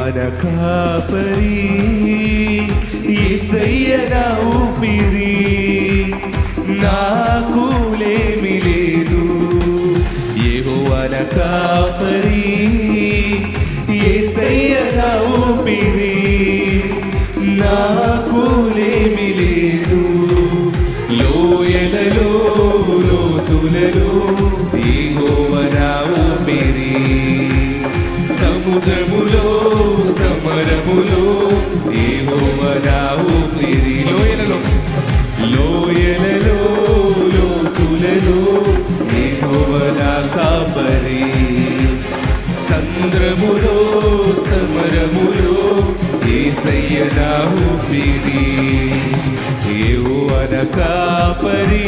యెహోవాన కాపరి యేసయ్య నా ఊపిరి నాకు లేమి లేదు యెహోవాన కాపరి యేసయ్య నా ఊపిరి నాకు లేమి లేదు లోయలలో లోతులలో యెహోవా నా ఊపిరి సముద్రములో సమరములో యెహోవా నా ఊపిరి లోయలలో లోతులలో యెహోవా నా కాపరి సంద్రములో సమరములో యేసయ్య నా ఊపిరి యెహోవా నా కాపరి